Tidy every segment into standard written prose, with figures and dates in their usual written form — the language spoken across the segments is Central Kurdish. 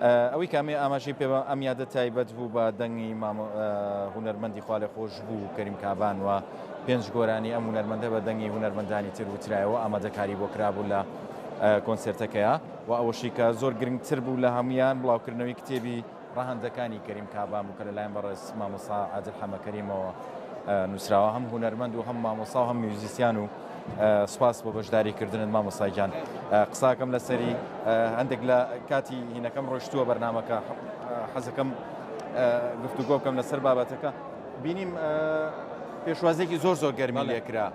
ئەوەی کامی ئاماژەی پێ ئەم یادە تایبەت بوو بە دەنگی هونەرمەندی خوا خۆش بوو کەریم کابان و 5 گۆرانی ئەم هونەرمەندە بە دەنگی هونەرمەندانی تر وترایەوە ئامادەکاری بۆ کرابوو لە کۆنسرتەکەیە و ئەوەشی کە زۆر گرنگتر بوو لە هەمویان بڵاوکردنەوەی کتێبی ڕاهەندەکانی کەریم کابان بوو کە لەلایەن بەڕێز مامۆستا عادل حەمەکەریمەوە نووسراوە هەم هونەرمەند و هەم مامۆستا و هەم میوزیسیان و سوپاس بۆ بەشداریکردنت مامۆستای گیان. قساکەم لەسەری هەندێک لە کاتی هینەکەم ڕۆشتووە بەرنامەکە حەزەکەم گفتوگۆ بکەم لەسەر بابەتەکە. بینیم پێشوازێکی زۆر گەرمی لێکرا.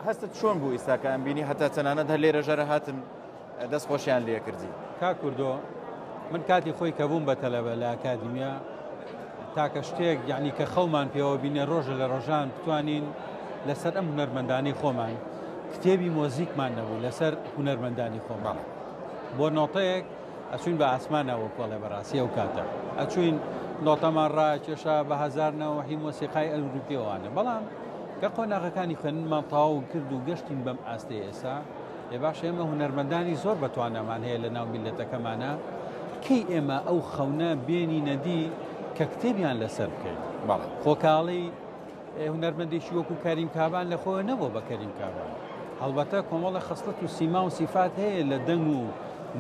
هەستت چۆن بوو ئێستاکە ئەم بینی هەتا تەنانەت هەر لێرە ژەرە هاتن دەستخۆشیان لێ کردی؟ کا کوردۆ من کاتی خۆی کە بووم بە تەلەبە لە ئاکادیمیا تاکە شتێک یعنی کە خەومان پێوە بینێ ڕۆژە لە ڕۆژان بتوانین لەسەر ئەم هونەرمەندانی خۆمان کتێبی مۆزیکمان نەبوو لەسەر هونەرمەندانی خۆمان بۆ نۆتەیەک ئەچوین بە ئاسمانەوە کۆڵێ بەڕاستی ئەو کاتە ئەچوین نۆتەمان ڕاکێشا بە هەزارنەوە هی مۆسیقای ئەوروپیەوانە بەڵام کە قۆناغەکانی خوێنمان تەواو کرد و گەشتین بەم ئاستەی ئێستا لێ باش ئێمە هونەرمەندانی زۆر بەتوانەمان هەیە لە ناو میلەتەکەمانە کەی ئێمە ئەو خەونە بێنی نەدی کە کتێبیان لەسەر بکەین خۆکاڵی هونەرمەندێکی وەکو کەریم کابان لە خۆی نەبوو بە کەریم کابان هەڵبەتە کۆمەڵە خەسڵەت و سیما و سیفات هەیە لە دەنگ و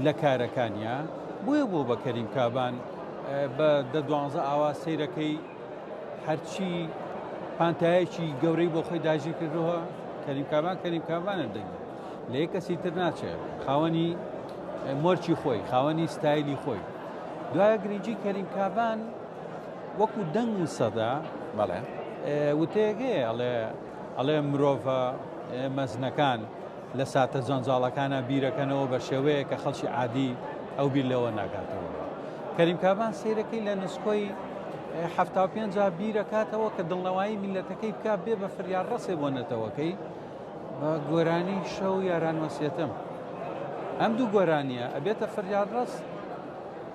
لە کارەکانیا بۆیە بۆ بە کەریم کابان بە 12 ئاوا سەیرەکەی هەرچی پانتایەکی گەورەی بۆ خۆی داژی کردەوە کەریم کابانە دەنگ لە یەک کەسی تر ناچێت خاوەنی مۆرچی خۆی خاوەنی ستایلی خۆی دوایە گرنگی کەریم کابان وەکو دەنگ و سەدا وتەیەکەیە ئەڵێ مرۆڤە مەزنەکان لە ساتە جەنجاڵەکانە بیرەکەنەوە بە شێوەیە کە خەڵکی عادی ئەو بیر لەوە ناکاتەوە. کەریم کابان سیرەکەی لە نسکۆی 75 بیرەکاتەوە کە دڵنەوایی میلەتەکەی بکا بێ بە فریار ڕەسێ بۆ نەتەوەکەی بە گۆرانی شەو یاران وەسیەتم. ئەم دوو گۆرانیە ئەبێتە فریار ڕەس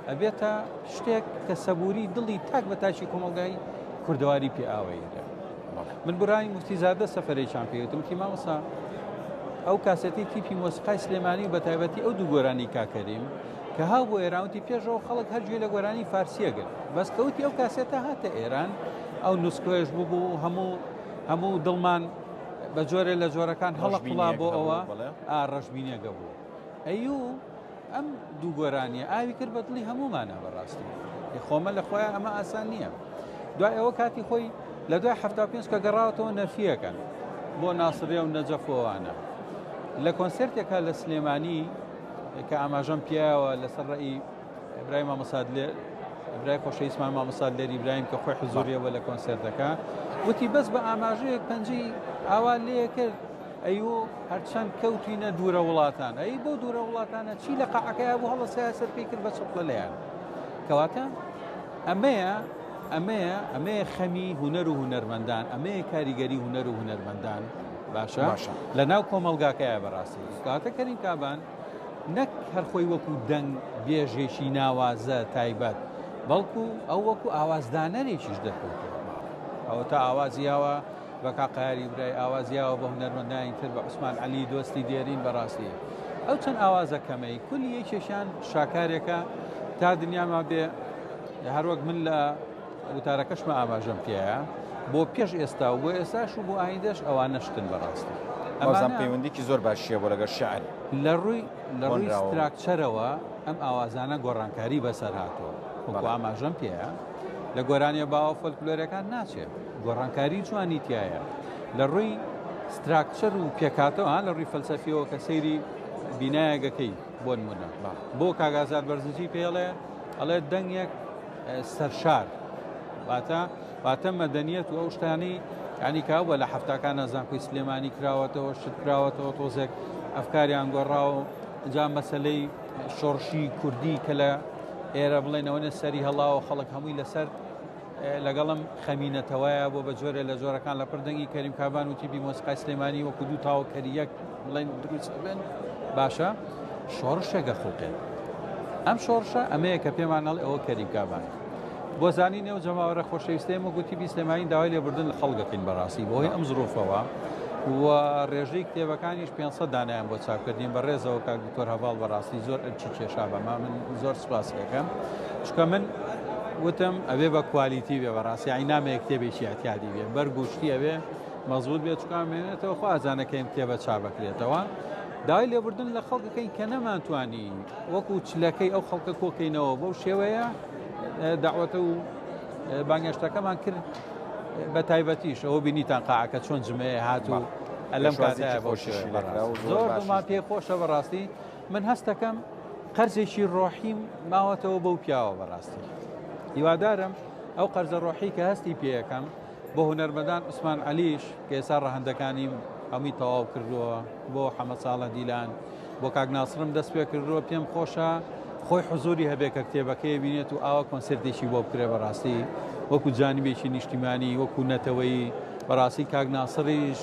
ئەبێتە شتێک کە سەبووری دڵی تاک بە تاچی کۆمەڵگای کوردەواری پێ ئاوەیە. من بڕانی مفتیزادە سەفەرێکیان پێوتم کی مامۆستا ئەو کاسەتی تیپی مۆسیقای سلێمانی و بە تایبەتی ئەو دوو گۆرانی کاکەریم کە هاو بۆ ئێرانوتی پێشەوە خەڵک هەرگوێ لە گۆرانی فارسیەگرت بەس کەوتی ئەو کاسێتە هاتە ئێران ئەو نوسکۆیش بوو هەموو دڵمان بە جۆرێ لە جۆرەکان هەڵقڵا بۆ ئەوە ڕەشبینێگە بوو ئەیوو ئەم دوو گۆرانیە ئاوی کرد بە دڵی هەمومانە بەڕاستی خۆمە لە خۆیان ئەمە ئاسان نییە. دوای ئەوە کاتی خۆی لە دوای 75 کە گەڕاوەتەوە نەرفیەکەن بۆ ناسڕێ و نەجەفۆوانە لە کۆنسرتێکە لە سلێمانی کە ئاماژەم پیاوە لەسەر ڕێی ئیبراهیم مامۆستا ئیبراهیم خۆشەویستمان مامۆستا لێری ئیبراهیم کە خۆی حزوریەوە لە کۆنسرتەکە وتی بەس بە ئاماژەیەک پەنجەی ئاوا لێ کرد ئەیوو هەرچەند کەوتینە دوورە وڵاتان ئەی بۆ دوورە وڵاتانە چی لە قەعەکەیە بوو هەڵە سیاسەت پێی کرد بە چڵە لەیان کەواتە ئەمەیە خەمی هونەر و هونەرمەندان ئەمەیە کاریگەری هونەر و هونەرمەندان باشە لە ناو کۆمەلگاکەیە بەڕاستی کاتە کەریم کابان نەک هەرخۆی وەکو دەنگ بێژێکی ناوازە تایبەت بەڵکو ئەو وەکو ئاوازدانەرێکیش دەکەوتەوە ئەوە تا ئاوازیاوە بە کاقایاری برای ئاوازیاوە بە هونەرمەندانی تر بە عوسمان عەلی دۆستی دێرین بەڕاستی ئەو چەند ئاوازە کەمەی کولی یەکێکیان شاکارێکە تا دنیاما بێ هەروەک من لە وتارەکەشمە ئاماژەم پێەیە بۆ پێش ئێستا و بۆ ئێستاش و بۆ ئایندەش ئەوانە شتن بەڕاستی ئەوازان پەیوەندێکی زۆر باشیە بۆ لەگەڵ شیعر لە ڕووی ستراکچەرەوە ئەم ئاوازانە گۆڕانکاری بەسەر هاتووە وەکو ئاماژەم پێەیە لە گۆرانی باوە فۆلکلۆرەکان ناچێت گۆڕانکاری جوانی تایە لە ڕووی ستراکچەر و پێکاتەوە لە ڕووی فەلسەفیەوە کە سەیری بینایەگەکەی بۆ نمونە بۆ کاگازار بەرزجی پێڵێ ئەڵێ دەنگێک سەرشار واتە مەدەنیەت و ئەو شتانی ینی کاوە لە هەفتاکان نەزانکۆی سلێمانی کراوەتەوە شت کراوەتەوە تۆزێک ئەفکاریان گۆڕاوە جا مەسەلەی شۆڕشی کوردی کە لە ئێرە بڵێنەوەنە سەری هەڵاوە خەڵک هەمووی لەسەر لەگەڵم خەمینەتەوەیە بۆ بە جۆرە لە جۆرەکان لە پردەنگی کەریم کابان و تیپی مۆسیقای سلێمانی وەکو دوو تاوەکەری یەک بڵێن دروست بن باشە شۆڕشێگە خوڵقێن ئەم شۆڕشە ئەمەیە کە پێمان نەڵێ ئەوە کەریم کابان بۆ زانینێ و جەماوەرە خۆشەویستەیە و گوتی سلێمانی داوای لێبوردن لە خەڵگەکەین بەڕاستی بۆی ئەم زڕۆفەوە و ڕێژەی کتێبەکانیش 500 دانایان بۆ چاپکردین بە ڕێزەوە کاک دکتۆر هەڤاڵ بەڕاستی زۆر ئەرچی کێشا بەما من زۆر سوپاس دەکەم چکە من وتم ئەوێ بە کوالیتی بێ بەڕاستی عینامەیە کتێبێکی ئەتیادی بێ بەرگوشتی ئەوێ مەزبوط بێت چکامێنێتەوە خوازانەکەیم کتێبە چاپەکرێتەوە داوای لێبوردن لە خەڵکەکەی کە نەمانتوانی وەکو چلەکەی ئەو خەڵکە کۆکەینەوە بەو شێوەیە داوەتە و بانگەشتەکەمان کرد بە تایبەتیش ئەوە بینیتان قاعەکە چۆن جمەیە هاتوو ئەلەم کاتایە بۆ زۆر دڵمان پێ خۆشە بەڕاستی من هەستەکەم قەرزێکی ڕۆحیم ماوەتەوە بەو پیاوە بەڕاستی هیوادارم ئەو قەرزە ڕۆحی کە هەستی پێیەکەم بۆ هونەرمەندان عوسمان عەلیش کە ئێستا ڕەهەندەکانی هەمی تەواو کردووە بۆ حەمەد ساڵح دیلان بۆ کاک ناسرم دەست پێ کردووە پێم خۆشە خۆی حزوری هەبێ کە کتێبەکەی بینێت و ئاوا کۆنسرتێکی بۆ بکرێ بەڕاستی وەکو جانبێکی نیشتیمانی وەکو نەتەوەی بەڕاستی کاک ناسریش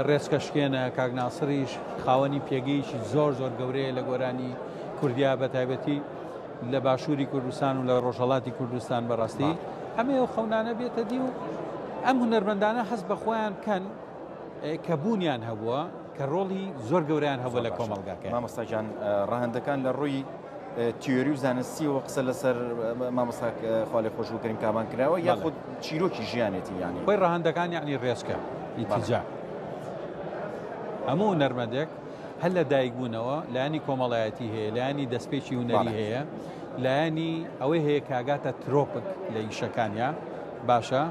ڕێچکەشکێنە کاک ناسریش خاوەنی پێگەیشی زۆر زۆر گەورەیە لە گۆرانی کوردیا بە تایبەتی لە باشووری کوردستان و لە ڕۆژهەڵاتی کوردستان بەڕاستی ئەمێ و خەونانە بێتە دی و ئەم هونەرمەندانە هەست بە خۆیان کەن کە بوونیان هەبووە کە ڕۆڵی زۆر گەوریان هەبووە لە کۆمەڵگاکە مامۆستاجان ڕەهەندەکان لە ڕووی تیۆری و زانستی و قسە لەسەر مامۆستا خاڵی خۆش و کەریم کابان کراوە یاخود چیرۆکی ژیانێتی یانی خۆی ڕەهەندەکان یعنی ڕێزکە ئیتیجا هەموو هونەرمەندێک هەر لە دایکبوونەوە لایانی کۆمەڵایەتی هەیە لایانی دەستپێکی هونەری هەیە لایانی ئەوەی هەیە کاگاتە ترۆپک لە ئیشەکانیا باشە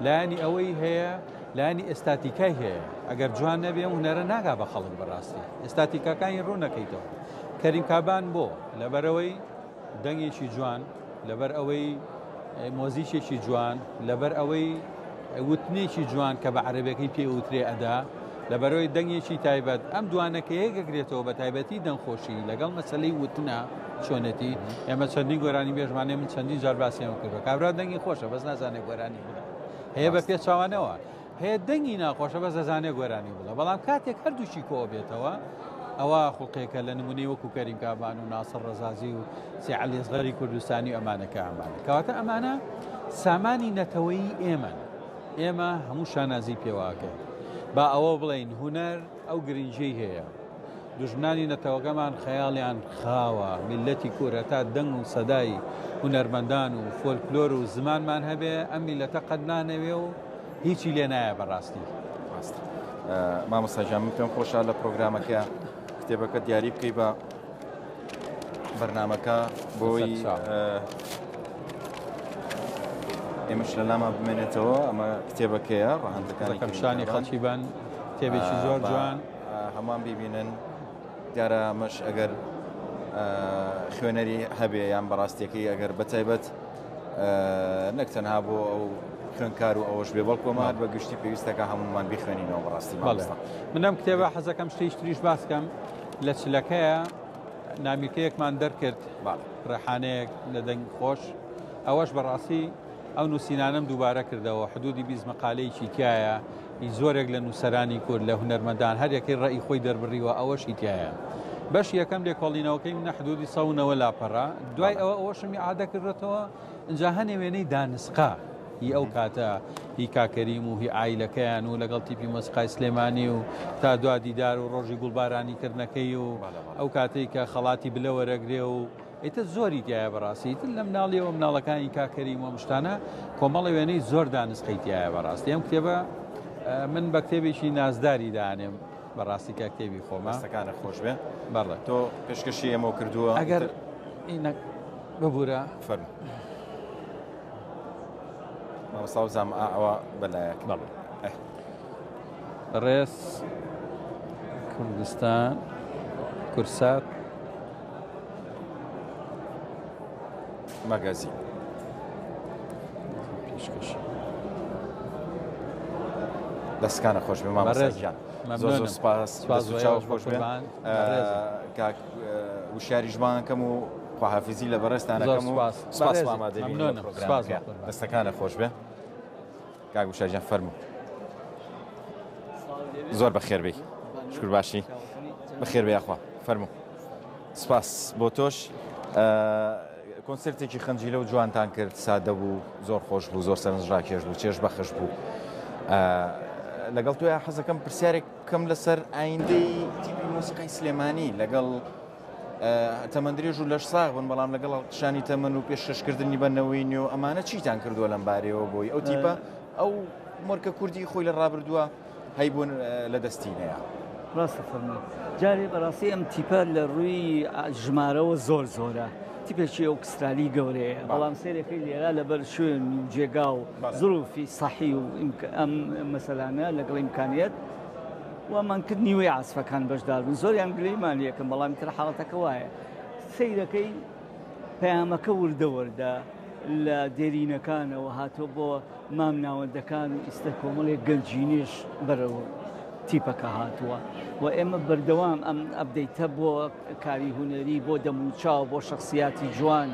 لایانی ئەوەی هەیە لایانی ئێستاتیکای هەیە ئەگەر جوان نەبێ هونەرە ناگا بە خەڵک بەڕاستی ئێستاتیکەکانی ڕوو نەکەیتەوە کەریم کابان بۆ لەبەرەوەی دەنگێکی جوان لەبەر ئەوەی مۆزیکێکی جوان لەبەر ئەوەی وتنێکی جوان کە بە عەرەبەکەی پێوترێ ئەدا لەبەرەوەی دەنگێکی تایبەت ئەم دوانەکە هەیەگەگرێتەوە بە تایبەتی دەنگخۆشی لەگەڵ مەسەلەی وتنە چۆنەتی ئێمە چەندی گۆرانی بێژمانێ من چەندی جار باسیەوە کردوە کابرا دەنگی خۆشە بەس نازانێ گۆرانی بڵێ هەیە بە پێچاوانەوە هەیە دەنگی ناخۆشە بەس دەزانێ گۆرانی بڵێ بەڵام کاتێک هەردووشی کۆ بێتەوە ئەوە خوڵقێکە لە نمونەی وەکو کەریم کابان و ناسر ڕەزازی و سێ عەلی ئەزغەری کوردستانی و ئەمانەکە ئەمانە کەواتە ئەمانە سامانی نەتەوەیی ئێمە هەموو شانازی پێواکەین با ئەوە بڵین هونەر ئەو گرنگجەی هەیە دوژمنانی نەتەوەکەمان خەیاڵیان خاوە میلەتی کورە تا دەنگ و سەدای هونەرمەندان و فۆلکلۆر و زمانمان هەبێ ئەم میلەتە قەت نانەوێ و هیچی لێ نایە بەڕاستی مامۆستاجان من پێم خۆشە لە پرۆگرامەکە کتێبەکە دیاری بکەی بە بەرنامەکە بۆی ئێمەش لە لاما بمێنێتەوە ئەمە کتێبەکەیە ڕەهەندەکانی کەمشانی خەڵکی بان کتێبێکی زۆر جوان هەمان ببینن دیارە ئەمەش ئەگەر خوێنەری هەبێ یان بەڕاستیەکەی ئەگەر بەتایبەت نەک تەنها بۆ ئەو خوێنکار و ئەوەش بێ بەڵکۆمات بە گشتی پێویستەکە هەمومان بیخوێنینەوە بەڕاستی منم کتێبە حەزەکەم شتێکی تریش باسکەم لە چلەکەیە نامیکەیەکمان دەرکرد ڕێحانەیەک لە دەنگ خۆش ئەوەش بەڕاستی ئەو نووسینانم دووبارە کردەوە حدودی 20 مەقالەیەکی تایە زۆرێک لە نووسەرانی کورد لە هونەرمەندان هەر یەکەی ڕێی خۆی دەربڕیوە ئەوەشی تایە بەش یەکەم لێکۆڵینەوەکەی منە حدودی 100ەوە لاپەڕە دوای ئەوە ئەوەشمی عادە کردێتەوە اینجا هەنێ وێنەی دانسقا هی ئەو کاتە هی کاکەریم و هی ئایلەکەیان و لەگەڵ تیپی مۆسیقای سلێمانی و تا دوا دیدار و ڕۆژی گوڵبارانی کردنەکەی و ئەو کاتەی کە خەڵاتی بلەوەرەگرێ و ئیتە زۆری تایە بەڕاستی تر لە مناڵیەوە مناڵەکانی کاکەریم و مشتانە کۆمەڵی وێنەی زۆر دانسقی تایە بەڕاستی ئەم کتێبە من بە کتێبێکی نازداری دانێم بەڕاستی کا کتێبی خۆمە سەکانە خۆش بێ بەڵێ تۆ پێشکەشی ئەمە کردووە ئەگەر ببوورە فەرمو مامۆستا زام ئەوە بەلایەک بەڵێ ڕێز کوردستان کورسات مەگازی پێشکەشی دەستکانە خۆش بێ مامۆستاجان زۆر سپاس چاو خۆش بێ کاک وشاریژمانکەم و خواحافیزی لە بەڕێستانەکەم و سپاس ئامادەبین لە پرۆگرامەکە دەستەکانە خۆش بێ کاک وشاریژان فەرموو زۆر بەخێر بێی شکر باشی بەخێر بێ یاخوا فەرموو سپاس بۆ تۆش کۆنسرتێکی خەنجیلە و جوانتان کرد سادە بوو زۆر خۆش بوو زۆر سەرنجڕاکێش بوو چێژ بەخش بوو لەگەڵ توی حەزەکەم پرسیارێک بکەم لەسەر ئایندەی تیپی مۆسیقای سلێمانی لەگەڵ تەمەندرێژ و لەش ساغ بن بەڵام لەگەڵ شانی تەمەن و پێشکەشکردنی بەنەوەی نوێ ئەمانە چیتان کردووە لەم بارەوە بۆی ئەو تیپە ئەو مۆرکە کوردی خۆی لە ڕابردووە هەیبوون لە دەستینەیە. ڕاستە فەرمووی جارێ بەڕاستی ئەم تیپە لە ڕووی ژمارەوە زۆر زۆرە تیپێکی ئۆکسترالی گەورەیە بەڵام سێرەکەی لێرە لەبەر شوێن و جێگا و زروفی سەحی و ئەم مەسەلانە لەگەڵ ئیمکانیەت وامانکردنی وەی عاسفەکان بەشدار بن زۆریان گلەیمان یەکەم بەڵام تر حاڵەتەکە وایە سەیرەکەی پەیامەکە وردە وەردە لە دێرینەکانەوە هاتۆ بۆ مام ناوەندەکان و ئیستە کۆمەڵێک گەنجینیش بەرەوە تیپەکە هاتووە و ئێمە بەردەوام ئەم ئەبدەیتە بۆ کاری هونەری بۆ دەموچاو بۆ شخصیاتی جوان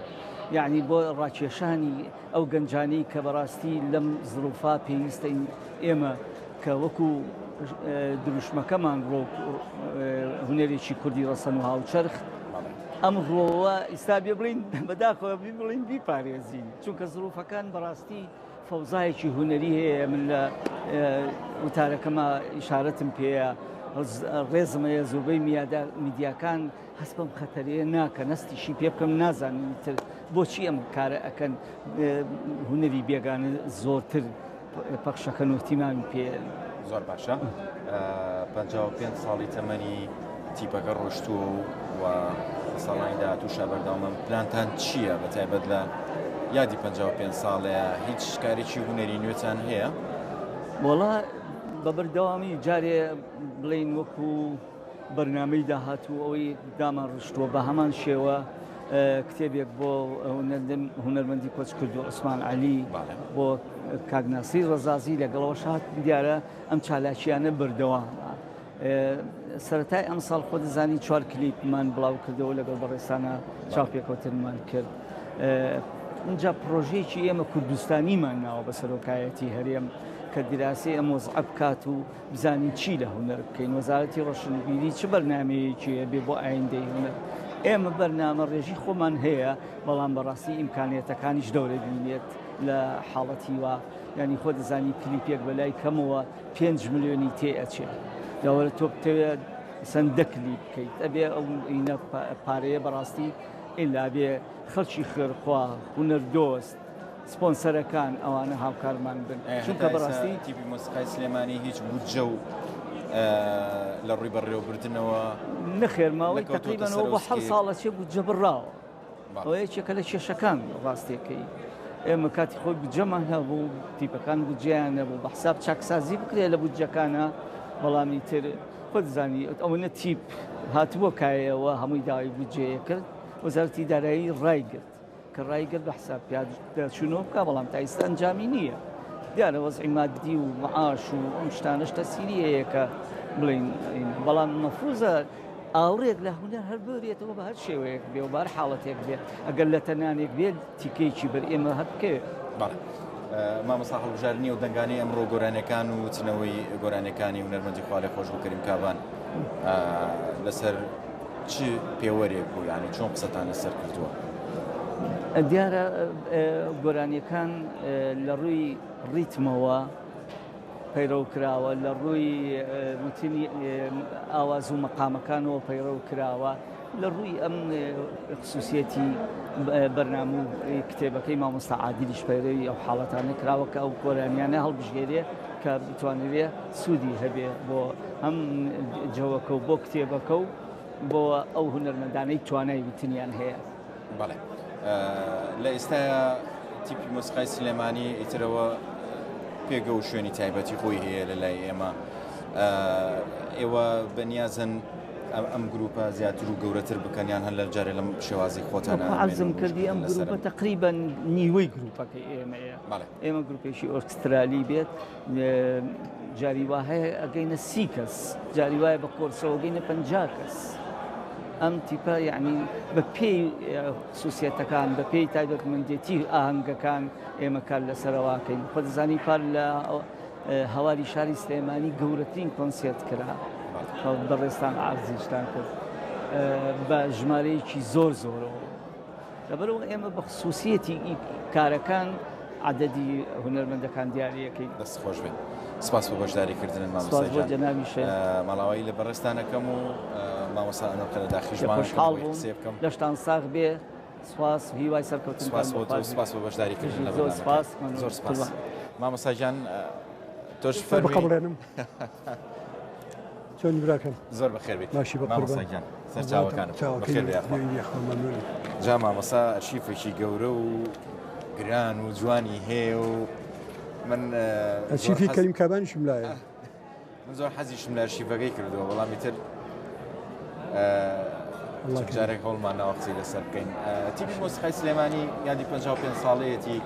یعنی بۆ ڕاکێشانی ئەو گەنجانەی کە بەڕاستی لەم زروفا پێویستە ئێمە کە وەکو دروشمەکەمان ڕۆ هونەرێکی کوردی ڕەسەن و هاوچەرخ ئەم ڕۆوە ئیستا بێ بڵین بەداخەوە بڵین بیپارێزین چونکە زروفەکان بەڕاستی فەوزایەکی هونەری هەیە من لە وتارەکەمە ئیشارەتم پێەیە ڕێزمەیە زۆربەی میدیاکان هەست بەم خەتەرەیە ناکە نەستیشی پێ بکەم نازانین تر بۆچی ئەم کارە ئەکەن هونەری بێگانە زۆرتر پەخشەکەن و احتیمامی پێ زۆر باشە 55 ساڵی تەمەنی تیپەکە ڕۆشتووە و ساڵانی داهاتووشە بەردەوامە پلانتان چییە بە تایبەت لە یادی 55 ساڵەیە هیچ کارێکی هونەری نوێتان هەیە؟ وەڵا بەبەردەوامی جارێ بڵین وەکو بەرنامەی داهاتوو ئەوەی دامان ڕشتووە بە هەمان شێوە کتێبێک بۆ هونەرمەندی کۆچ کرد و عوسمان عەلی بۆ کاگناسی ڕەزازی لەگەڵەوە شات دیارە ئەم چالاکیانە بەردەوامە سەرەتای ئەم ساڵ خۆ دەزانی 4 کلیپمان بڵاو کردەوە لەگەڵ بەڕێستانە چاوپێکەوتنمان کرد اینجا پرۆژەیەکی ئێمە کوردستانیمان ناوە بە سەرۆکایەتی هەرێم کە دیراسی ئەم وەزع بکات و بزانین چی لە هونەر بکەین وەزارەتی ڕۆشنبیری چ بەرنامەیەکی بێ بۆ ئایندەی هونەر ئێمە بەرنامە ڕێژی خۆمان هەیە بەڵام بەڕاستی ئیمکانیەتەکانیش دەورە بینێت لە حاڵەتی وا ینی خۆ دەزانی کلیپێک بەلای کەمەوە 5 ملیۆنی تێ ئەچێت داوەرە تۆ بتەوێت سندە کلیپ بکەیت ئەبێ ئەو ئینە پارەیە بەڕاستی ئیلا بێ خەڵکی خێرخوا هونەردۆست سپۆنسەرەکان ئەوانە هاوکارمان بن چونکە بەڕاستی تیپی مۆسیقای سلێمانی هیچ بودجە و لە ڕووی بەڕێوەبردنەوە نەخێرماوەی تقریبەنەوە بۆ 7 ساڵە چێ بودجە بڕاوە ئەوە یەکێکە لە کێشەکان ڕاستیەکەی ئێمە کاتی خۆی بودجەمان هەبوو تیپەکان بودجیان نەبوو بە حساب چاکسازی بکرێت لە بودجەکانە بەڵامی تر خۆ دەزانی ئەوەنە تیپ هاتووە کایەوە هەمووی داوای بودجەیە کرد وەزارەتی دارایی ڕایگرت کە ڕایگرت بە حساب پیادەچوونەوە بکە بەڵام تا ئێستا ئەنجامی نییە دیارە وەزعی مادی و معاش و ئەم شتانەش تەسیری هەیە کە بڵین بەڵام مەفروزە ئاوڕێک لە هونەر هەر بێتەوە بە هەر شێوەیەک بێ و بەر حاڵەتێک بێ ئەگەر لە تەنانێک بێت تیکەیەکی بەر ئێمە هەر بکەوێت مامۆستا هەڵبژاردننی و دەنگانی ئەمڕۆ گۆرانەکان و چنەوەی گۆرانەکانی هونەرمەندی خوا لێ خۆش بۆ کەریم کابان لەسەر چ پێوەرێک بوو یانی چۆن قسەتان لەسەر کردووە؟ دیارە گۆرانیەکان لە ڕووی ڕیتمەوە پەیڕەو کراوە لە ڕووی وتنی ئاواز و مەقامەکانەوە پەیڕەو کراوە لە ڕووی ئەم خصوصیەتی بەرنامە و کتێبەکەی مامۆستا عادیلیش پەیڕەوی ئەو حاڵەتانە کراوە کە ئەو گۆرانیانە هەڵبژێرێ کە بتوانێت سوودی هەبێ بۆ هەم جەوەکە و بۆ کتێبەکە و بۆ ئەو هونەرمەندانەی توانای وتنیان هەیە. بەڵێ لە ئێستاە تیپی مۆسیقای سلێمانی ئیترەوە پێگە و شوێنی تایبەتی خۆی هەیە لە لای ئێمە ئێوە بەنیازن ئەم گروپە زیاتر و گەورەتر بکەنیان هەر لە جارێ لەم شێوازی خۆتانە عەزم کردی ئەم گروپە تقریبا نیوەی گروپەکەی ئێمەیە ئێمە گروپێکی ئۆرکسترالی بێت جاری وا هەیە ئەگەینە 30 کەس جاری وایە بە کۆرسەوە گەینە 50 کەس ئەم تیپە یعنی بە پێی سوسیەتەکان بە پێی تایبەتمەندێتی ئاهەنگەکان ئێمە کار لەسەرەواکەین خۆ دەزانی پار لە هەواری شاری سلێمانی گەورەترین کۆنسێرت کرا بەڕێستان ئازیشتان کرد بە ژمارەیەکی زۆر زۆرەوە لەبەرەوە ئێمە بە خصوصیەتی کارەکان عدەدی هونەرمەندەکان دیارەکەی دەست خۆش بێت سپاس بۆ بەشداریکردنن سپاس بۆ مامۆستاجان جەنابی شێخ ماڵاوایی لە بەڕێستانەکەم و مامۆستا ئەنۆقە لە داخیژمان خۆشحاڵ بووم قسێ بکەم لەشتان ساغ بێ سپاس هیوای سەرکەوتن سپاس بۆ تۆ سپاس بۆ بەشداریکردن لە زۆر سپاس زۆر سپاس مامۆستاجان تۆش بقبڵێنم چۆنی براکەم زۆر بەخێر بیت باشی بە مامۆستاجان سەرچاوەکانم بەخێر بێ جا مامۆستا ئەرشیفێکی گەورە و گران و جوانی هەیە و من ئەرشیفی کەریم کابانیشم لایە من زۆر حەزیشم لە ئەرشیفەکەی کردەوە وەڵامی تر جارێک هەوڵمان ناوەقتی لەسەر بکەین تیپی مۆسیقای سلێمانی یادی 55 ساڵەیەتی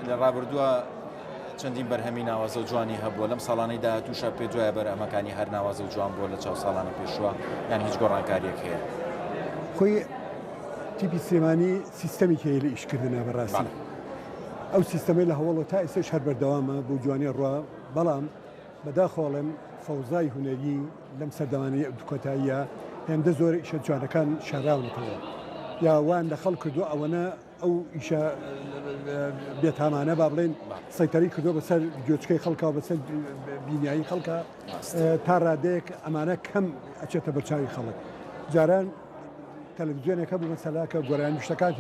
لە ڕابردووە چەندین بەرهەمی ناوازە و جوانی هەبووە لەم ساڵانەی داهاتووشە پێ دوایە بەرهەمەکانی هەر ناوازە و جوان بووە لە چاو ساڵانە پێشوە یان هیچ گۆڕانکاریەک هەیە خۆی تیپی سلێمانی سیستەمێکی هەیە لە ئیشکردنە بەڕاستی ئەو سیستەمەی لە هەوڵە تا ئێستش هەر بەردەوامە بۆ جوانی ڕوا بەڵام بەداخۆڵم فەوزای هونەری لەم سەردەمانەی کۆتاییە هێندە زۆر ئیشە جوانەکان شاراونەتەوە یا وان لە خەڵ کردو ئەوەنە ئەو ئیشە بێتامانە با بڵێن سەیتەری کردو بەسەر گوێچکەی خەڵکە و بەسەر بینایی خەڵکە تا ڕادەیەک ئەمانە کەم ئەچێتە بەرچاوی خەڵک جاران تەلەڤیزیۆنێکە بوو مەسەلاکە گۆرانی شتەکان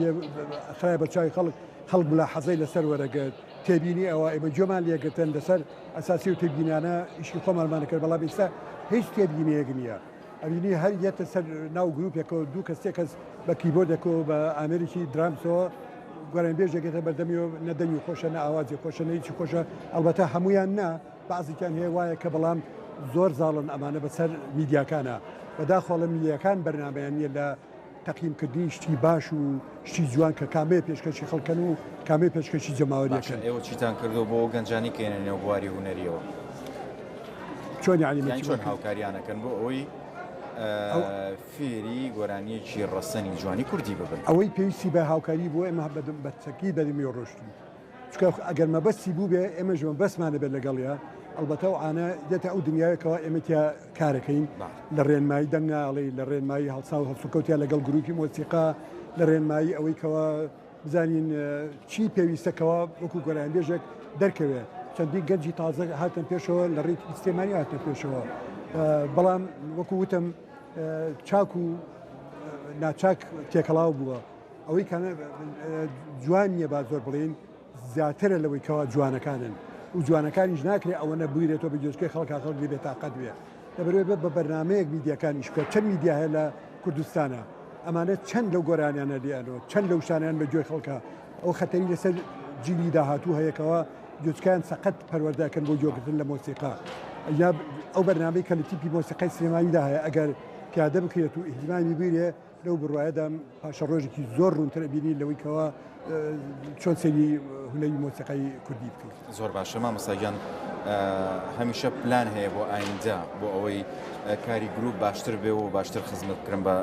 خرای بەرچاوی خەڵک هەڵک بلا حەزەی لەسەر وەرەگەت تێبینی ئەوە ئێمە جۆمان لێگرتن لەسەر ئەساسی و تێبینانە ئیشی خۆمانمانە کرد بەڵام ئێستا هیچ تێبینەیەک نییە ئەبینی هەر یەتە سەر ناو گروپێکەوە دوو کەس کەس بە کیبۆردێکەوە بە ئامریکی درامسەوە گۆران بێژێکێتە بەردەمی و نەدەنی خۆشە نە ئاوازی خۆشە نەیچی خۆشە ئەلبەتە هەمویان نا بەعزیکان هەیە وایە کە بەڵام زۆر زاڵن ئەمانە بەسەر میدیاکانە بەداخۆڵە میدیاکان بەرنامەیان نیە لە تەقییمکردنی شتی باش و شتی جوان کە کامێ پێشکەشی خەڵکەن و کامێ پێشکەشی جەماوەریەکەن ئێوە چیتان کردو بۆ گەنجانی کێنێنەوە بواری هوەریەوە چۆن یعنی چۆن هاوکاریانەکەن بۆ ئەوەی فێری گۆرانیەکی ڕەسەنی جوانی کوردی ببن ئەوەی پێویستی بە هاوکاری بۆ ئێمە بەچەکی دەرمی ڕۆشتن چکە ئەگەر مەبەستی بوو بێ ئێمە ژمە بەسمانە بێت لەگەڵیا ئەلبەتە و ئاە دێتە ئەو دنیاەکەەوە ئێمەتیا کارەکەین لە ڕێنمایی دەنگاڵی لە ڕێنمایی هەڵسا و هەڵسوکەوتیا لەگەڵ گروپی مۆسیقا لە ڕێنمایی ئەوەی کەەوە بزانین چی پێویستەکەەوە وەکو گۆرانبێژێک دەرکەوێت چەندی گەنجی تازە هاتن پێشەوە لە ڕێی ئیسێمانی هاتن پێشەوە بەڵام وەکو وتم چاک و ناچاک تێکەڵاو بووە ئەوەی جوان نییە با زۆر بڵین زیاترە لەوەی کەوا جوانەکانن و جوانەکانیش ناکرێت ئەوەنە بویرێتەوە بە جۆچکەی خەڵکا خەڵکی بێتاقەت بێ لەبەرێ بە بەرنمەیەک میدیەکانیش بکە چەند میدیا هەیە لە کوردستانە ئەمانە چەند لەو گۆرانیانە لیانەوە چەند لەو شانیان بە گوێی خەڵکە ئەو خەتەری لەسەر جیلی داهاتوو هەیەکەوە جوچکان سەقەت پەروەردەکەن بۆ جۆگرتن لە مۆسیقا یا ئەو بەرنامەی کە لە تیپی مۆسیقای سلێمانیدا هەیە ئەگەر پیادە بکرێت و ئیهتیمامی بیرێ لەو بڕواایەدا پاشە ڕۆژێکی زۆر ڕوونتر بینی لەوەی کەەوە چۆن سەری هونەری مۆسیقای کوردی بکەیت زۆر باشە مامۆستاجان هەمیشە پلان هەیە بۆ ئایندا بۆ ئەوەی کاری گروپ باشتر بێ و باشتر خزمەت بکرن بە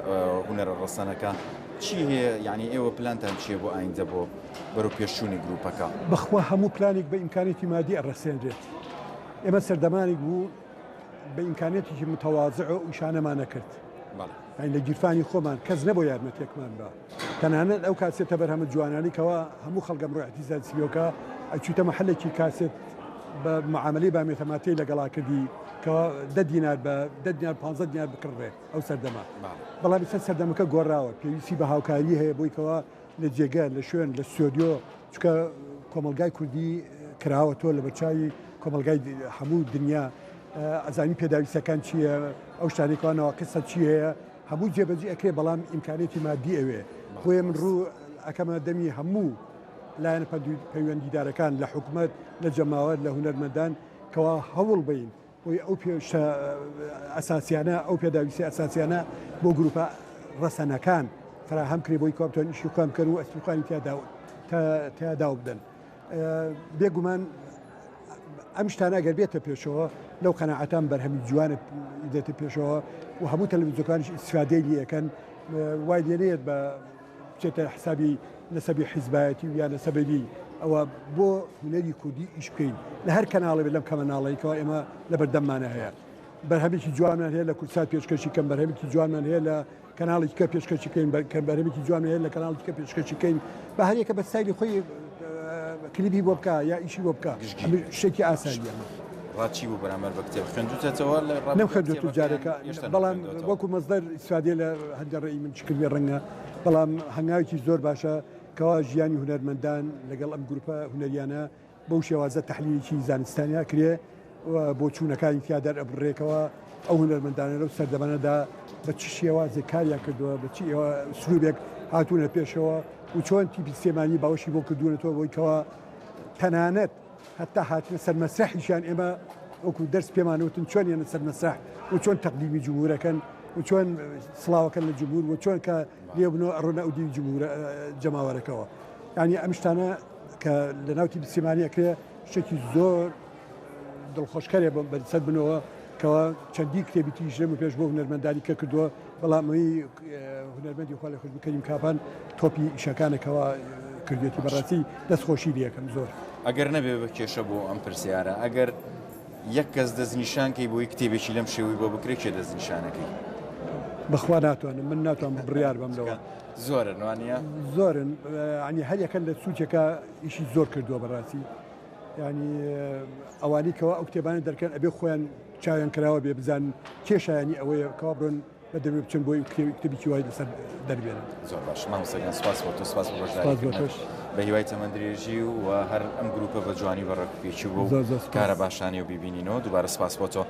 هونەرە ڕەسەنەکە چی هەیە یعنی ئێوە پلانتان چیە بۆ ئایندا بۆ بەرەو پێشچوونی گروپەکە بەخوا هەموو پلانێک بە ئیمکانێتی مادی ئەڕەسێنرێت ئێمە سەردەمانێک بوو بە ئیمکانێتێکی متەواضع و ئیشانەمانە کرد لە گیرفانی خۆمان کەس نەبوو یارمەتێکمان بە تەنانەت ئەو کاسێتە بەرهەمە جوانانیکەوە هەموو خەڵگەم ڕۆ احتیزان سیۆکە ئەچیتە مەحەلێکی کاسێت بە معاملەی بامێتەماتەی لەگەڵا کردی کەەوە 10 دینار بە 10 دینار 15 دینار بکڕێ ئەو سەردەما بەڵام سەر سەردەمەکە گۆڕاوە پێویستی بە هاوکاری هەیە بۆیکەوە لە جێگە لە شوێن لە سۆدیۆ چکە کۆمەلگای کوردی کراوە تۆ لە بەرچاوی کۆمەلگای هەموو دنیا ئەزانی پێداویستەکان چییە ئەو شتانێکوانەوە قسە چی هەیە هەموو جێبەجی ئەکرێ بەڵام ئیمکانێتی مادی ئەوێ بۆیە من ڕوو ئەکەمە دەمی هەموو لایەن پەیوەندیدارەکان لە حکوومەت لە جەماوەت لە هونەرمەندان کەوا هەوڵ بین بۆی ئەو پێشە ئەساسیانە ئەو پێداویستی ئەساسیانە بۆ گروپە ڕەسەنەکان فراهەم کرێ بۆی کۆپتۆن ئیشی خۆم کرد و ئەسپیخوانی تیادا بدەن بێگومان ئەم شتانە ئەگەر بێتە پێشەوە لەو قەناعەتان بەرهەمی جوانە دێتە پێشەوە و هەموو تەلەڤیزیۆنەکانیش ئیسفادەی لەکەن وای لێنێت بە بچێتە حسابی نەسەبی حیزبایەتی و یان نەسەبەری ئەوە بۆ هونەری کوردی ئیش بکەین لە هەر کەناڵێ لەم کەمەناڵەیەکەوە ئێمە لە بەردەممانە هەیە بەرهەمێکی جوانمان هەیە لە کورسات پێشکەشی کەم بەرهەمێکی جوانمان هەیە لە کەناڵێکی کە پێشکەشیکەین بەرهەمێکی جوان هەیە لە کەناڵێکی کە پێشکەشیکەین بە هەرێکە بە سایلی خۆی کلیبی بۆ بکە یا ئیشی بۆ بکە شتێکی ئاسانیە ڕاچی بوو بەرامبەر بە کتێب خوێندوتەوە لە نەم خوێندووە جارێکە بەڵام وەکو مەزدەر ئیسفادێ لە هەندێک ڕێی من چکردێ ڕەنگە بەڵام هەنگاوێکی زۆر باشە کەوا ژیانی هونەرمەندان لەگەڵ ئەم گروپە هونەریانە بەو شێوازە تەحلیلێکی زانستانیا کرێ بۆ چوونەکانی تیادار ئەبڕێکەوە ئەو هونەرمەندانە لەو سەردەمانەدا بە چ شێوازێک کاریان کردووە بە چی ئێوە سروبێک هاتوونە پێشەوە و چۆن تیپی سێمانی باوەشی بۆ کردوونەوە بۆی کەوا تەنانەت هەتا هاتنە سەر مەسرحیشان ئێمە وەکو دەرس پێمانەوتن چۆن یێنە سەر مەسرح و چۆن تەقدیمی جمهورەکەن و چۆن سڵاوەکەن لە جمهور و چۆن کە لێبنەوە ئەڕۆنە ئەودی جمهور جەماوەرەکەەوە ینی ئەم شتانە کە لە ناو تیپی سێمانی ئەکرێ شتێکی زۆر دڵخۆشکەرێ بەسەر بنەوە کەەوە چەندی کتێبی تیژێم و پێش بۆ هونەرمەندانی کە کردووە بەڵامەوەی هونەرمەندی خوا لە خۆش بکەیم کاپان تۆپی ئیشەکانێکەوە کردێتی بەڕاستی دەستخۆشی لەکەم زۆر ئەگەر نەبێ بە کێشە بۆ ئەم پرسیارە ئەگەر یەک کەس دەستنیشانکەی بۆی کتێبێکی لەم شێوی بۆ بکرێت کێ دەستنیشانەکەی بەخوا ناتوانم من ناتوانم بڕیار بەم لەوە زۆرە نوانە زۆرن ینی هەریەکەن لە سوچێکە ئیشی زۆر کردووە بەڕاستی ینی ئەوانی کەەوە ئەو کتێبانە دەرکەن ئەبێ خۆیان چاویان کراوە بێ بزان کێشایانی ئەوەیە کەوا بڕۆن بە دەبێ بچن بۆی کتێبێکی وای لەسەر دەربێنن زۆر باش مامۆستاگیان سوپاس بۆ تۆ سوپاس بۆ بەشداریت بە هیوای تەمەندرێژی و هەر ئەم گروپە بە جوانی بەڕێک پێچی بوو کارە باشانی و بیبینینەوە دووبارە سوپاس بۆ تۆ